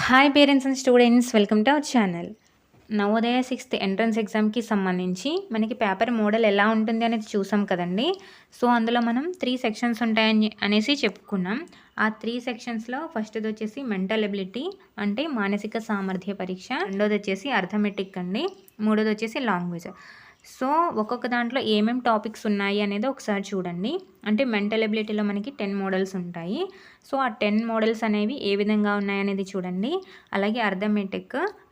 Hi parents and students, welcome to our channel. Navodaya 6th entrance ఎగ్జామ్కి సంబంధించి మనకి paper model ఎలా ఉంటుంది అనేది చూసాం కదండి. సో అందులో మనం 3 సెక్షన్స్ ఉంటాయని అనేసి చెప్పుకున్నాం. ఆ 3 సెక్షన్స్లో ఫస్ట్ది వచ్చేసి మెంటల్ ఎబిలిటీ అంటే మానసిక సామర్థ్య పరీక్ష, రెండోది వచ్చేసి అర్థమెటిక్ అండి, మూడోది వచ్చేసి లాంగ్వేజ్. సో ఒక్కొక్క దాంట్లో ఏమేమి టాపిక్స్ ఉన్నాయి అనేది ఒకసారి చూడండి. అంటే మెంటల్ ఎబిలిటీలో మనకి 10 మోడల్స్ ఉంటాయి. సో ఆ 10 మోడల్స్ అనేవి ఏ విధంగా ఉన్నాయనేది చూడండి. అలాగే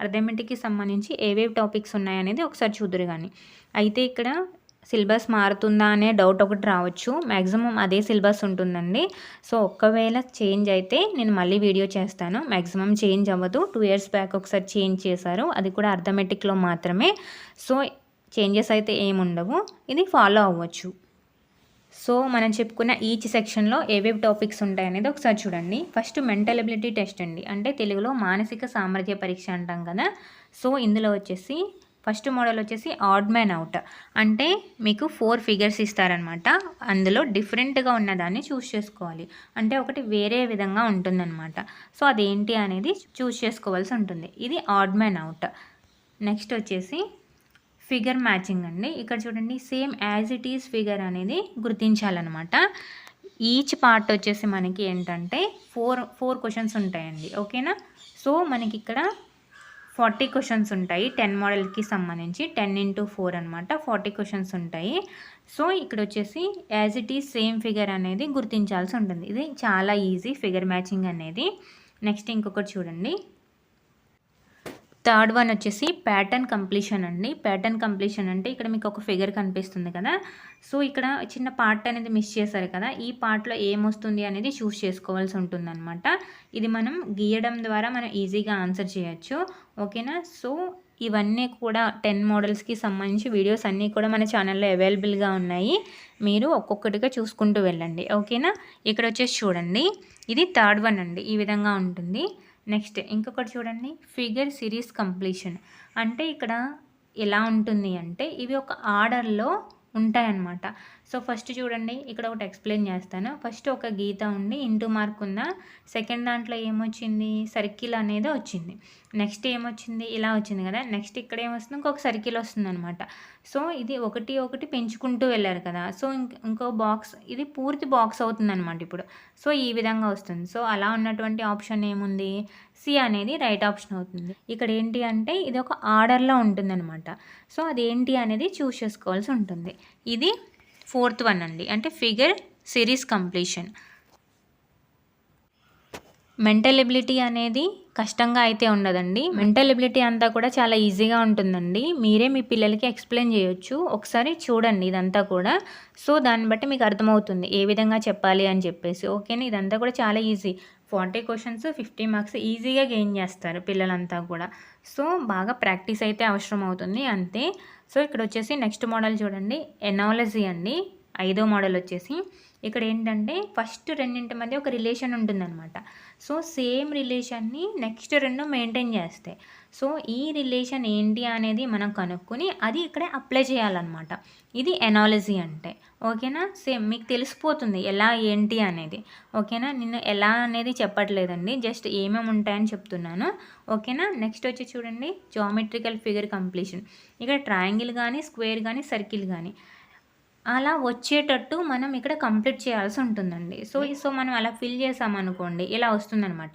అర్థమెటిక్కి సంబంధించి ఏవేవి టాపిక్స్ ఉన్నాయనేది ఒకసారి చూదురు కానీ. అయితే ఇక్కడ సిలబస్ మారుతుందా అనే డౌట్ ఒకటి రావచ్చు. మ్యాక్సిమం అదే సిలబస్ ఉంటుందండి. సో ఒక్కవేళ చేంజ్ అయితే నేను మళ్ళీ వీడియో చేస్తాను. మ్యాక్సిమం చేంజ్ అవ్వదు. 2 years బ్యాక్ ఒకసారి చేంజ్ చేశారు, అది కూడా అర్థమెటిక్లో మాత్రమే. సో చేంజెస్ అయితే ఏముండవు, ఇది ఫాలో అవ్వచ్చు. సో మనం చెప్పుకున్న ఈచ్ సెక్షన్లో ఏవేవి టాపిక్స్ ఉంటాయనేది ఒకసారి చూడండి. ఫస్ట్ మెంటల్ ఎబిలిటీ టెస్ట్ అండి, అంటే తెలుగులో మానసిక సామర్థ్య పరీక్ష అంటాం కదా. సో ఇందులో వచ్చేసి ఫస్ట్ మోడల్ వచ్చేసి ఆడ్ మ్యాన్ అవుట్, అంటే మీకు 4 ఫిగర్స్ ఇస్తారనమాట. అందులో డిఫరెంట్గా ఉన్నదాన్ని చూస్ చేసుకోవాలి, అంటే ఒకటి వేరే విధంగా ఉంటుందన్నమాట. సో అదేంటి అనేది చూస్ చేసుకోవాల్సి ఉంటుంది. ఇది ఆడ్ మ్యాన్ అవుట్. నెక్స్ట్ వచ్చేసి ఫిగర్ మ్యాచింగ్ అండి. ఇక్కడ చూడండి, same as it is figure అనేది గుర్తించాలన్నమాట. ఈచ్ పార్ట్ వచ్చేసి మనకి ఏంటంటే ఫోర్ క్వశ్చన్స్ ఉంటాయండి, ఓకేనా. సో మనకి ఇక్కడ 40 క్వశ్చన్స్ ఉంటాయి 10 మోడల్కి సంబంధించి. 10 into 4 అనమాట, 40 క్వశ్చన్స్ ఉంటాయి. సో ఇక్కడ వచ్చేసి as it is same figure అనేది గుర్తించాల్సి ఉంటుంది. ఇది చాలా ఈజీ ఫిగర్ మ్యాచింగ్ అనేది. నెక్స్ట్ ఇంకొకటి చూడండి, థర్డ్ వన్ వచ్చేసి ప్యాటర్న్ కంప్లీషన్ అండి. ప్యాటర్న్ కంప్లీషన్ అంటే ఇక్కడ మీకు ఒక ఫిగర్ కనిపిస్తుంది కదా. సో ఇక్కడ చిన్న పార్ట్ అనేది మిస్ చేశారు కదా, ఈ పార్ట్లో ఏమొస్తుంది అనేది చూస్ చేసుకోవాల్సి ఉంటుందన్నమాట. ఇది మనం గీయడం ద్వారా మనం ఈజీగా ఆన్సర్ చేయొచ్చు, ఓకేనా. సో ఇవన్నీ కూడా 10 మోడల్స్కి సంబంధించి వీడియోస్ అన్నీ కూడా మన ఛానల్లో అవైలబుల్గా ఉన్నాయి. మీరు ఒక్కొక్కటిగా చూసుకుంటూ వెళ్ళండి, ఓకేనా. ఇక్కడ వచ్చేసి చూడండి, ఇది థర్డ్ వన్ అండి, ఈ విధంగా ఉంటుంది. నెక్స్ట్ ఇంకొకటి చూడండి, ఫిగర్ సిరీస్ కంప్లీషన్. అంటే ఇక్కడ ఎలా ఉంటుంది అంటే ఇవి ఒక ఆర్డర్లో ఉంటాయన్నమాట. సో ఫస్ట్ చూడండి, ఇక్కడ ఒకటి ఎక్స్ప్లెయిన్ చేస్తాను. ఫస్ట్ ఒక గీత ఉండి ఇంటూ మార్క్ ఉందా, సెకండ్ దాంట్లో ఏమొచ్చింది, సర్కిల్ అనేది వచ్చింది. నెక్స్ట్ ఏమొచ్చింది, ఇలా వచ్చింది కదా. నెక్స్ట్ ఇక్కడ ఏమొస్తుంది, ఇంకొక సర్కిల్ వస్తుంది అనమాట. సో ఇది ఒకటి ఒకటి పెంచుకుంటూ వెళ్ళారు కదా. సో ఇంకో బాక్స్, ఇది పూర్తి బాక్స్ అవుతుంది అనమాట ఇప్పుడు. సో ఈ విధంగా వస్తుంది. సో అలా ఉన్నటువంటి ఆప్షన్ ఏముంది, సి అనేది రైట్ ఆప్షన్ అవుతుంది. ఇక్కడ ఏంటి అంటే ఇది ఒక ఆర్డర్లో ఉంటుందన్నమాట. సో అదేంటి అనేది చూస్ చేసుకోవాల్సి ఉంటుంది. ఇది ఫోర్త్ వన్ అండి, అంటే figure series completion. Mental ability అనేది కష్టంగా అయితే ఉండదండి. మెంటల్ ఎబిలిటీ అంతా కూడా చాలా ఈజీగా ఉంటుందండి. మీరే మీ పిల్లలకి ఎక్స్ప్లెయిన్ చేయొచ్చు. ఒకసారి చూడండి ఇదంతా కూడా. సో దాన్ని బట్టి మీకు అర్థమవుతుంది ఏ విధంగా చెప్పాలి అని చెప్పేసి, ఓకేనా. ఇదంతా కూడా చాలా ఈజీ. 40 క్వశ్చన్స్ 50 మార్క్స్ ఈజీగా గెయిన్ చేస్తారు పిల్లలంతా కూడా. సో బాగా ప్రాక్టీస్ అయితే అవసరం అవుతుంది అంతే. సో ఇక్కడ వచ్చేసి నెక్స్ట్ మోడల్ చూడండి, ఎనాలజీ అండి. 5వ మోడల్ వచ్చేసి ఇక్కడ ఏంటంటే ఫస్ట్ రెండింటి మధ్య ఒక రిలేషన్ ఉంటుందన్నమాట. సో సేమ్ రిలేషన్ని నెక్స్ట్ రెండు మెయింటైన్ చేస్తాయి. సో ఈ రిలేషన్ ఏంటి అనేది మనం కనుక్కొని అది ఇక్కడే అప్లై చేయాలన్నమాట. ఇది ఎనాలజీ అంటే, ఓకేనా. సేమ్ మీకు తెలిసిపోతుంది ఎలా ఏంటి అనేది, ఓకేనా. నేను ఎలా అనేది చెప్పట్లేదండి, జస్ట్ ఏమేమి ఉంటాయని చెప్తున్నాను, ఓకేనా. నెక్స్ట్ వచ్చి చూడండి, జామెట్రికల్ ఫిగర్ కంప్లీషన్. ఇక్కడ ట్రయాంగిల్ కానీ స్క్వేర్ కానీ సర్కిల్ కానీ అలా వచ్చేటట్టు మనం ఇక్కడ కంప్లీట్ చేయాల్సి ఉంటుందండి. సో మనం అలా ఫిల్ చేసామనుకోండి ఇలా వస్తుందనమాట.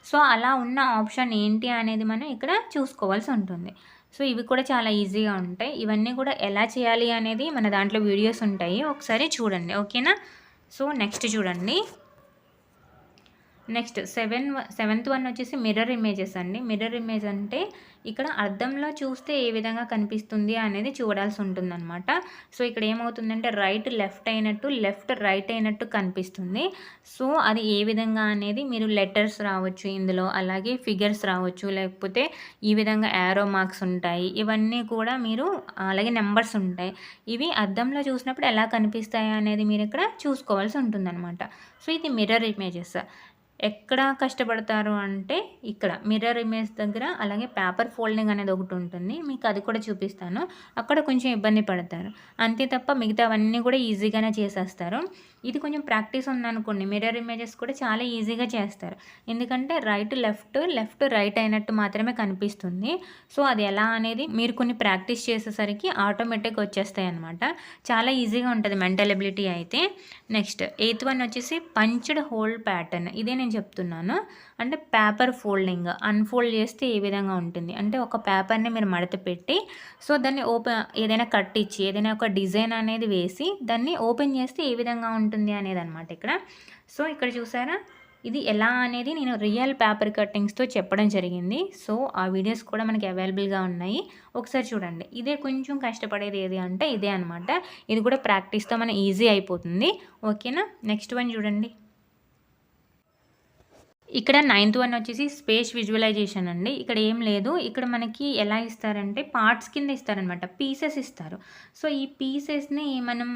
సో అలా ఉన్న ఆప్షన్ ఏంటి అనేది మనం ఇక్కడ చూసుకోవాల్సి ఉంటుంది. సో ఇవి కూడా చాలా ఈజీగా ఉంటాయి. ఇవన్నీ కూడా ఎలా చేయాలి అనేది మన దాంట్లో వీడియోస్ ఉంటాయి, ఒకసారి చూడండి, ఓకేనా. సో నెక్స్ట్ చూడండి, నెక్స్ట్ సెవెంత్ వన్ వచ్చేసి మిర్రర్ ఇమేజెస్ అండి. మిర్రర్ ఇమేజ్ అంటే ఇక్కడ అద్దంలో చూస్తే ఏ విధంగా కనిపిస్తుంది అనేది చూడాల్సి ఉంటుందన్నమాట. సో ఇక్కడ ఏమవుతుందంటే రైట్ లెఫ్ట్ అయినట్టు, లెఫ్ట్ రైట్ అయినట్టు కనిపిస్తుంది. సో అది ఏ విధంగా అనేది మీరు లెటర్స్ రావచ్చు ఇందులో, అలాగే ఫిగర్స్ రావచ్చు, లేకపోతే ఈ విధంగా యారో మార్క్స్ ఉంటాయి. ఇవన్నీ కూడా మీరు, అలాగే నెంబర్స్ ఉంటాయి. ఇవి అద్దంలో చూసినప్పుడు ఎలా కనిపిస్తాయి అనేది మీరు ఇక్కడ చూసుకోవాల్సి ఉంటుందన్నమాట. సో ఇది మిర్రర్ ఇమేజెస్. ఎక్కడ కష్టపడతారు అంటే ఇక్కడ మిర్రర్ ఇమేజ్ దగ్గర, అలాగే పేపర్ ఫోల్డింగ్ అనేది ఒకటి ఉంటుంది, మీకు అది కూడా చూపిస్తాను. అక్కడ కొంచెం ఇబ్బంది పడతారు అంతే తప్ప మిగతావన్నీ కూడా ఈజీగానే చేసేస్తారు. ఇది కొంచెం ప్రాక్టీస్ ఉందనుకోండి మిర్రర్ ఇమేజెస్ కూడా చాలా ఈజీగా చేస్తారు. ఎందుకంటే రైట్ లెఫ్ట్, లెఫ్ట్ రైట్ అయినట్టు మాత్రమే కనిపిస్తుంది. సో అది ఎలా అనేది మీరు కొన్ని ప్రాక్టీస్ చేసేసరికి ఆటోమేటిక్గా వచ్చేస్తాయన్నమాట. చాలా ఈజీగా ఉంటుంది మెంటల్ ఎబిలిటీ అయితే. నెక్స్ట్ 8th వన్ వచ్చేసి పంచ్డ్ హోల్ ప్యాటర్న్. ఇదే నేను చెప్తున్నాను. అంటే పేపర్ ఫోల్డింగ్ అన్ఫోల్డ్ చేస్తే ఏ విధంగా ఉంటుంది అంటే ఒక పేపర్ని మీరు మడత పెట్టి సో దాన్ని ఏదైనా కట్ ఇచ్చి ఏదైనా ఒక డిజైన్ అనేది వేసి దాన్ని ఓపెన్ చేస్తే ఏ విధంగా ఉంటుంది అనేది అనమాట ఇక్కడ. సో ఇక్కడ చూసారా, ఇది ఎలా అనేది నేను రియల్ పేపర్ కట్టింగ్స్తో చెప్పడం జరిగింది. సో ఆ వీడియోస్ కూడా మనకి అవైలబుల్గా ఉన్నాయి, ఒకసారి చూడండి. ఇదే కొంచెం కష్టపడేది ఏది అంటే ఇదే అనమాట. ఇది కూడా ప్రాక్టీస్తో మన ఈజీ అయిపోతుంది. ఓకేనా. నెక్స్ట్ వన్ చూడండి. ఇక్కడ 9th వన్ వచ్చేసి స్పేస్ విజువలైజేషన్ అండి. ఇక్కడ ఏం లేదు, ఇక్కడ మనకి ఎలా ఇస్తారంటే పార్ట్స్ కింద ఇస్తారనమాట, పీసెస్ ఇస్తారు. సో ఈ పీసెస్ని మనం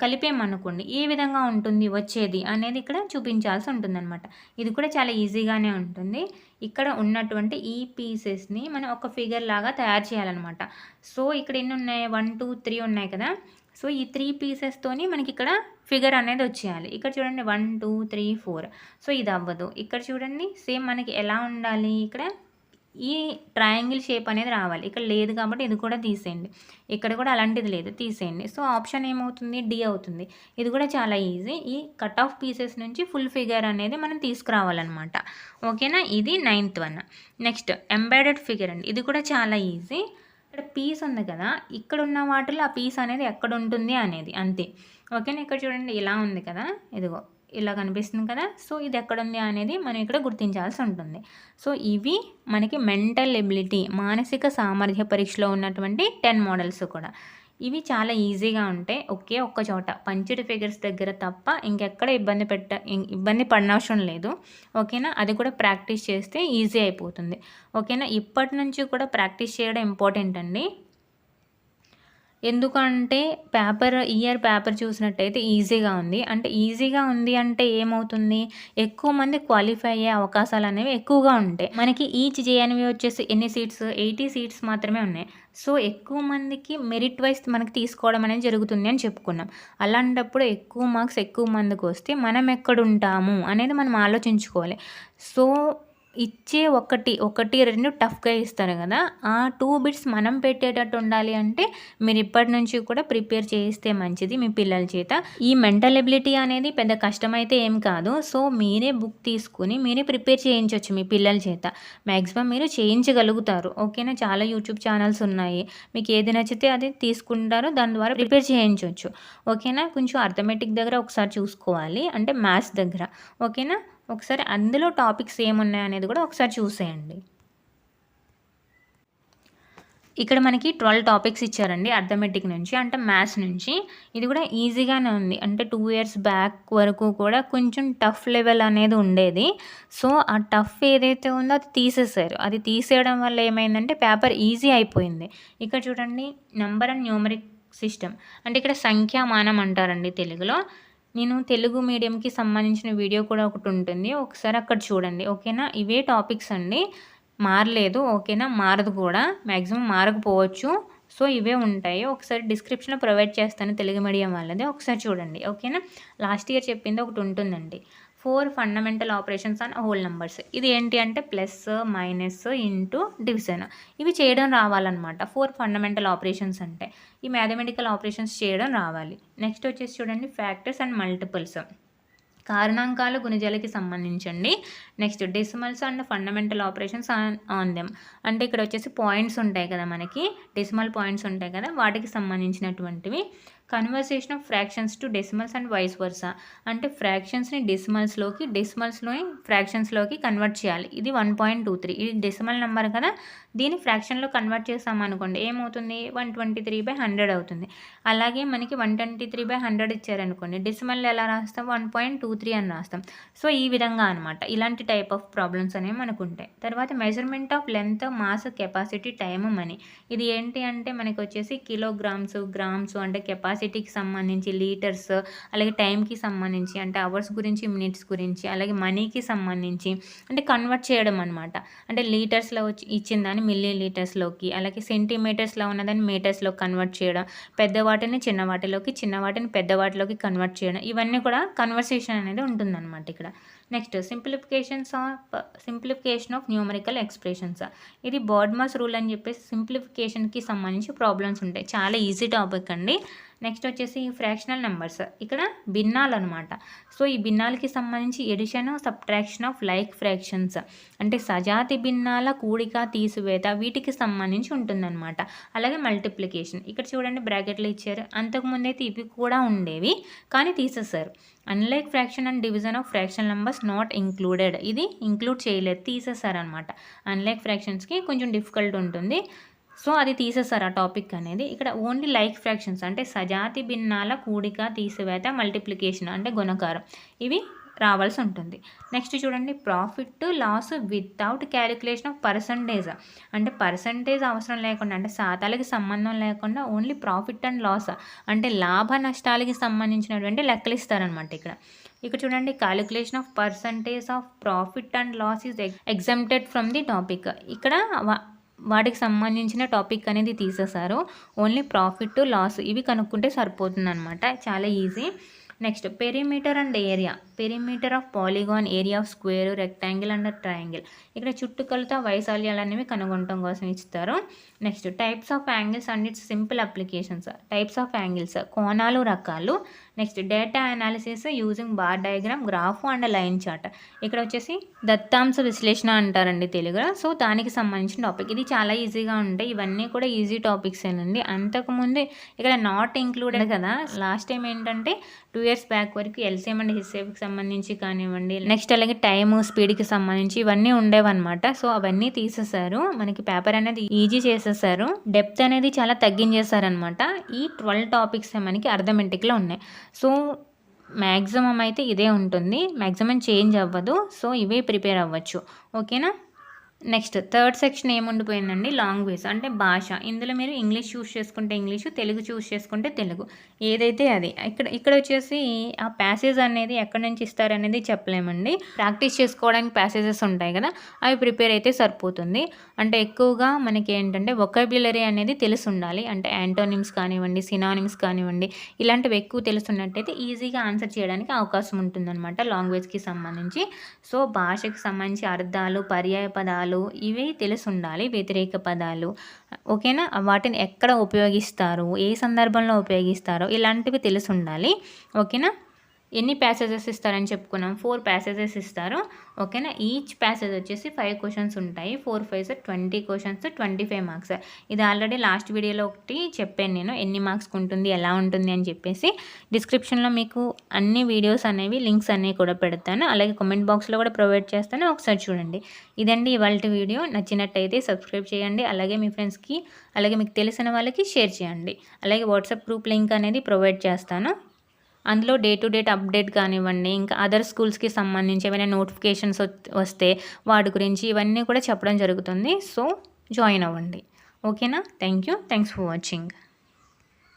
కలిపేమనుకోండి ఏ విధంగా ఉంటుంది వచ్చేది అనేది ఇక్కడ చూపించాల్సి ఉంటుందన్నమాట. ఇది కూడా చాలా ఈజీగానే ఉంటుంది. ఇక్కడ ఉన్నటువంటి ఈ పీసెస్ని మనం ఒక ఫిగర్ లాగా తయారు చేయాలన్నమాట. సో ఇక్కడ ఎన్ని ఉన్నాయి, 1 2 3 ఉన్నాయి కదా. సో ఈ 3 పీసెస్తోని మనకి ఇక్కడ ఫిగర్ అనేది వచ్చేయాలి. ఇక్కడ చూడండి 1 2 3 4. సో ఇది అవ్వదు. ఇక్కడ చూడండి సేమ్ మనకి ఎలా ఉండాలి, ఇక్కడ ఈ ట్రయాంగిల్ షేప్ అనేది రావాలి. ఇక్కడ లేదు కాబట్టి ఇది కూడా తీసేయండి. ఇక్కడ కూడా అలాంటిది లేదు, తీసేయండి. సో ఆప్షన్ ఏమవుతుంది, డి అవుతుంది. ఇది కూడా చాలా ఈజీ. ఈ కట్ ఆఫ్ పీసెస్ నుంచి ఫుల్ ఫిగర్ అనేది మనం తీసుకురావాలన్నమాట. ఓకేనా. ఇది 9th one. Next embedded figure అండి. ఇది కూడా చాలా ఈజీ. ఇక్కడ పీస్ ఉంది కదా, ఇక్కడ ఉన్న వాటిలో ఆ పీస్ అనేది ఎక్కడ ఉంటుంది అనేది అంతే. ఓకేనా. ఇక్కడ చూడండి ఇలా ఉంది కదా, ఇదిగో ఇలా కనిపిస్తుంది కదా. సో ఇది ఎక్కడుంది అనేది మనం ఇక్కడ గుర్తించాల్సి ఉంటుంది. సో ఇవి మనకి మెంటల్ ఎబిలిటీ మానసిక సామర్థ్య పరీక్షలో ఉన్నటువంటి 10 మోడల్స్ కూడా. ఇవి చాలా ఈజీగా ఉంటాయి. ఒకే ఒక్క చోట పంచ్డ్ ఫిగర్స్ దగ్గర తప్ప ఇంకెక్కడ ఇబ్బంది పడనవసరం లేదు. ఓకేనా. అది కూడా ప్రాక్టీస్ చేస్తే ఈజీ అయిపోతుంది. ఓకేనా. ఇప్పటి నుంచి కూడా ప్రాక్టీస్ చేయడం ఇంపార్టెంట్ అండి. ఎందుకంటే ఇయర్ పేపర్ చూసినట్టయితే ఈజీగా ఉంది. అంటే ఈజీగా ఉంది అంటే ఏమవుతుంది, ఎక్కువ మంది క్వాలిఫై అయ్యే అవకాశాలు అనేవి ఎక్కువగా ఉంటాయి. మనకి ఈచ్ జేఎన్వి వచ్చేసి ఎన్ని సీట్స్, 80 సీట్స్ మాత్రమే ఉన్నాయి. సో ఎక్కువ మందికి మెరిట్ వైజ్ మనకి తీసుకోవడం అనేది జరుగుతుంది అని చెప్పుకున్నాం. అలాంటప్పుడు ఎక్కువ మార్క్స్ ఎక్కువ మందికి వస్తే మనం ఎక్కడుంటాము అనేది మనం ఆలోచించుకోవాలి. సో ఇచ్చే ఒకటి 2 టఫ్గా ఇస్తారు కదా, ఆ 2 బిట్స్ మనం పెట్టేటట్టు ఉండాలి. అంటే మీరు ఇప్పటి నుంచి కూడా ప్రిపేర్ చేయిస్తే మంచిది మీ పిల్లల చేత. ఈ మెంటల్ ఎబిలిటీ అనేది పెద్ద కష్టమైతే ఏం కాదు. సో మీరే బుక్ తీసుకుని మీరే ప్రిపేర్ చేయించవచ్చు మీ పిల్లల చేత. మ్యాక్సిమం మీరు చేయించగలుగుతారు. ఓకేనా. చాలా యూట్యూబ్ ఛానల్స్ ఉన్నాయి, మీకు ఏది నచ్చితే అది తీసుకుంటారో దాని ద్వారా ప్రిపేర్ చేయించవచ్చు. ఓకేనా. కొంచెం అర్థమెటిక్ దగ్గర ఒకసారి చూసుకోవాలి, అంటే మ్యాథ్స్ దగ్గర. ఓకేనా. ఒకసారి అందులో టాపిక్స్ ఏమున్నాయి అనేది కూడా ఒకసారి చూసేయండి. ఇక్కడ మనకి 12 టాపిక్స్ ఇచ్చారండి అర్థమెటిక్ నుంచి, అంటే మ్యాథ్స్ నుంచి. ఇది కూడా ఈజీగానే ఉంది. అంటే 2 years బ్యాక్ వరకు కూడా కొంచెం టఫ్ లెవెల్ అనేది ఉండేది. సో ఆ టఫ్ ఏదైతే ఉందో అది తీసేశారు. అది తీసేయడం వల్ల ఏమైందంటే పేపర్ ఈజీ అయిపోయింది. ఇక్కడ చూడండి నంబర్ అండ్ న్యూమరిక్ సిస్టమ్, అంటే ఇక్కడ సంఖ్యామానం అంటారండి తెలుగులో. నేను తెలుగు మీడియంకి సంబంధించిన వీడియో కూడా ఒకటి ఉంటుంది, ఒకసారి అక్కడ చూడండి. ఓకేనా. ఇవే టాపిక్స్ అండి, మారలేదు. ఓకేనా. మారదు కూడా, మ్యాక్సిమం మారకపోవచ్చు. సో ఇవే ఉంటాయి. ఒకసారి డిస్క్రిప్షన్లో ప్రొవైడ్ చేస్తాను తెలుగు మీడియం వాళ్ళది, ఒకసారి చూడండి. ఓకేనా. లాస్ట్ ఇయర్ చెప్పింది ఒకటి ఉంటుందండి, 4 fundamental operations on whole numbers. ఇది ఏంటి అంటే ప్లస్, మైనస్, ఇంటూ, డివిజన్. ఇవి చేయడం రావాలన్నమాట. 4 ఫండమెంటల్ ఆపరేషన్స్ అంటే ఈ మ్యాథమెటికల్ ఆపరేషన్స్ చేయడం రావాలి. నెక్స్ట్ వచ్చేసి చూడండి ఫ్యాక్టర్స్ అండ్ మల్టిపుల్స్, కారణాంకాలు గుణిజాలకి సంబంధించండి. Next decimals and fundamental operations on them, అంటే ఇక్కడ వచ్చేసి పాయింట్స్ ఉంటాయి కదా, మనకి డెసిమల్ పాయింట్స్ ఉంటాయి కదా, వాటికి సంబంధించినటువంటివి. Conversation of fractions to decimals and vice versa, అంటే ఫ్రాక్షన్స్ని డెసిమల్స్లోకి, డెసిమల్స్లోని ఫ్రాక్షన్స్లోకి కన్వర్ట్ చేయాలి. ఇది 1.23, ఇది డెసిమల్ నెంబర్ కదా, దీన్ని ఫ్రాక్షన్లో కన్వర్ట్ చేసామనుకోండి ఏమవుతుంది, 123/100 అవుతుంది. అలాగే మనకి 123/100 ఇచ్చారనుకోండి, డెసిమల్ ఎలా రాస్తాం, 1.23 అని రాస్తాం. సో ఈ విధంగా అనమాట, ఇలాంటి టైప్ ఆఫ్ ప్రాబ్లమ్స్ అనేవి మనకు ఉంటాయి. తర్వాత measurement of length, mass, capacity, time, money. ఇది ఏంటి అంటే మనకి వచ్చేసి కిలోగ్రామ్స్, గ్రామ్స్ అంటే కెపాసిటీ కెపాసిటీకి సంబంధించి లీటర్స్, అలాగే టైంకి సంబంధించి అంటే అవర్స్ గురించి, మినిట్స్ గురించి, అలాగే మనీకి సంబంధించి అంటే కన్వర్ట్ చేయడం అనమాట. అంటే లీటర్స్‌లో ఇచ్చిన దాన్ని మిల్లీ లీటర్స్‌లోకి, అలాగే సెంటీమీటర్స్‌లో ఉన్నదాన్ని మీటర్స్‌లోకి కన్వర్ట్ చేయడం, పెద్ద వాటిని చిన్న వాటిలోకి, చిన్న వాటిని పెద్ద వాటిలోకి కన్వర్ట్ చేయడం, ఇవన్నీ కూడా కన్వర్సేషన్ అనేది ఉంటుందన్నమాట ఇక్కడ. Next simplification of numerical expressions. ఇది బోర్డ్మాస్ రూల్ అని చెప్పేసి సింప్లిఫికేషన్‌కి సంబంధించి ప్రాబ్లమ్స్ ఉంటాయి. చాలా ఈజీ టాపిక్ అండి. నెక్స్ట్ వచ్చేసి ఫ్రాక్షనల్ నెంబర్స్. ఇక్కడ భిన్నాలనమాట. సో ఈ భిన్నాలకి సంబంధించి addition, subtraction of like fractions అంటే సజాతి భిన్నాల కూడిక, తీసివేత వీటికి సంబంధించి ఉంటుందన్నమాట. అలాగే మల్టిప్లికేషన్. ఇక్కడ చూడండి బ్రాకెట్లు ఇచ్చారు. అంతకుముందైతే ఇవి కూడా ఉండేవి కానీ తీసేశారు. Unlike fraction and division of fraction numbers not included. ఇది ఇంక్లూడ్ చేయలేదు, తీసేశారనమాట. అన్లైక్ ఫ్రాక్షన్స్కి కొంచెం డిఫికల్ట్ ఉంటుంది. సో అది తీసేస్తారు ఆ టాపిక్ అనేది. ఇక్కడ ఓన్లీ లైక్ ఫ్రాక్షన్స్ అంటే సజాతి భిన్నాల కూడిక, తీసివేత, మల్టిప్లికేషన్ అంటే గుణకారం ఇవి రావాల్సి ఉంటుంది. నెక్స్ట్ చూడండి profit loss without calculation of percentage. అంటే పర్సంటేజ్ అవసరం లేకుండా అంటే శాతాలకి సంబంధం లేకుండా ఓన్లీ ప్రాఫిట్ అండ్ లాస్ అంటే లాభ నష్టాలకి సంబంధించినటువంటి లెక్కలు ఇస్తారనమాట ఇక్కడ. ఇక్కడ చూడండి calculation of percentage of profit and loss is exempted from the topic. ఇక్కడ వాటికి సంబంధించిన టాపిక్ అనేది తీసేశారు. ఓన్లీ ప్రాఫిట్, లాస్ ఇవి కనుక్కుంటే సరిపోతుందన్నమాట. చాలా easy. Next perimeter and area. Perimeter of polygon, area of square, rectangle and triangle. ఇక్కడ చుట్టుకొలత, వైశాల్యాలు అనేవి కనుగొనడం కోసం ఇస్తారు. Next types of angles and it's simple applications. Types of angles కోణాలు రకాలు. Next data analysis using bar diagram, graph and line chart. ఇక్కడ వచ్చేసి దత్తాంశ విశ్లేషణ అంటారండి తెలుగులో. సో దానికి సంబంధించిన టాపిక్. ఇది చాలా ఈజీగా ఉంటాయి. ఇవన్నీ కూడా ఈజీ టాపిక్స్ ఏనండి. అంతకుముందే ఇక్కడ నాట్ ఇంక్లూడెడ్ కదా. లాస్ట్ టైం ఏంటంటే 2 years బ్యాక్ వరకు ఎల్సిఎం అండ్ హెచ్సిఎఫ్కి సంబంధించి కానివ్వండి, నెక్స్ట్ అలాగే టైము, స్పీడ్కి సంబంధించి ఇవన్నీ ఉండేవన్నమాట. సో అవన్నీ తీసేశారు. మనకి పేపర్ అనేది ఈజీ చేసేసారు. డెప్త్ అనేది చాలా తగ్గించేశారనమాట. ఈ 12 టాపిక్స్ మనకి అర్థమెటిక్లో ఉన్నాయి. సో మ్యాక్సిమం అయితే ఇదే ఉంటుంది, మ్యాక్సిమం చేంజ్ అవ్వదు. సో ఇవే ప్రిపేర్ అవ్వచ్చు. ఓకేనా. నెక్స్ట్ థర్డ్ సెక్షన్ ఏముండిపోయిందండి, లాంగ్వేజ్ అంటే భాష. ఇందులో మీరు ఇంగ్లీష్ చూస్ చేసుకుంటే ఇంగ్లీషు, తెలుగు చూస్ చేసుకుంటే తెలుగు, ఏదైతే అది. ఇక్కడ వచ్చేసి ఆ ప్యాసేజ్ అనేది ఎక్కడి నుంచి ఇస్తారనేది చెప్పలేమండి. ప్రాక్టీస్ చేసుకోవడానికి ప్యాసేజెస్ ఉంటాయి కదా, అవి ప్రిపేర్ అయితే సరిపోతుంది. అంటే ఎక్కువగా మనకి ఏంటంటే వొకాబ్యులరీ అనేది తెలిసి ఉండాలి. అంటే యాంటోనిమ్స్ కానివ్వండి, సినానిమ్స్ కానివ్వండి, ఇలాంటివి ఎక్కువ తెలుసున్నట్టయితే ఈజీగా ఆన్సర్ చేయడానికి అవకాశం ఉంటుందన్నమాట లాంగ్వేజ్కి సంబంధించి. సో భాషకి సంబంధించి అర్థాలు, పర్యాయ పదాలు ఇవి తెలిసి ఉండాలి. వ్యతిరేక పదాలు ఓకేనా, వాటిని ఎక్కడ ఉపయోగిస్తారు, ఏ సందర్భంలో ఉపయోగిస్తారో ఇలాంటివి తెలిసి ఉండాలి. ఓకేనా. ఎన్ని ప్యాసేజెస్ ఇస్తారని చెప్పుకున్నాం, 4 ప్యాసేజెస్ ఇస్తారు. ఓకేనా. ఈచ్ ప్యాసేజ్ వచ్చేసి 5 క్వశ్చన్స్ ఉంటాయి. 4 5 20 క్వశ్చన్స్, 25 మార్క్స్. ఇది ఆల్రెడీ లాస్ట్ వీడియోలో ఒకటి చెప్పాను నేను, ఎన్ని మార్క్స్కి ఉంటుంది, ఎలా ఉంటుంది అని చెప్పేసి. డిస్క్రిప్షన్లో మీకు అన్ని వీడియోస్ అనేవి, లింక్స్ అన్నీ కూడా పెడతాను. అలాగే కామెంట్ బాక్స్లో కూడా ప్రొవైడ్ చేస్తాను, ఒకసారి చూడండి. ఇదండి ఇవాళ వీడియో. నచ్చినట్టయితే సబ్స్క్రైబ్ చేయండి. అలాగే మీ ఫ్రెండ్స్కి, అలాగే మీకు తెలిసిన వాళ్ళకి షేర్ చేయండి. అలాగే వాట్సాప్ గ్రూప్ లింక్ అనేది ప్రొవైడ్ చేస్తాను. అందులో డే టు డేట్ అప్డేట్ కానివ్వండి, ఇంకా అదర్ స్కూల్స్కి సంబంధించి ఏమైనా నోటిఫికేషన్స్ వస్తే వాటి గురించి ఇవన్నీ కూడా చెప్పడం జరుగుతుంది. సో జాయిన్ అవ్వండి. ఓకేనా. Thank you. Thanks for watching.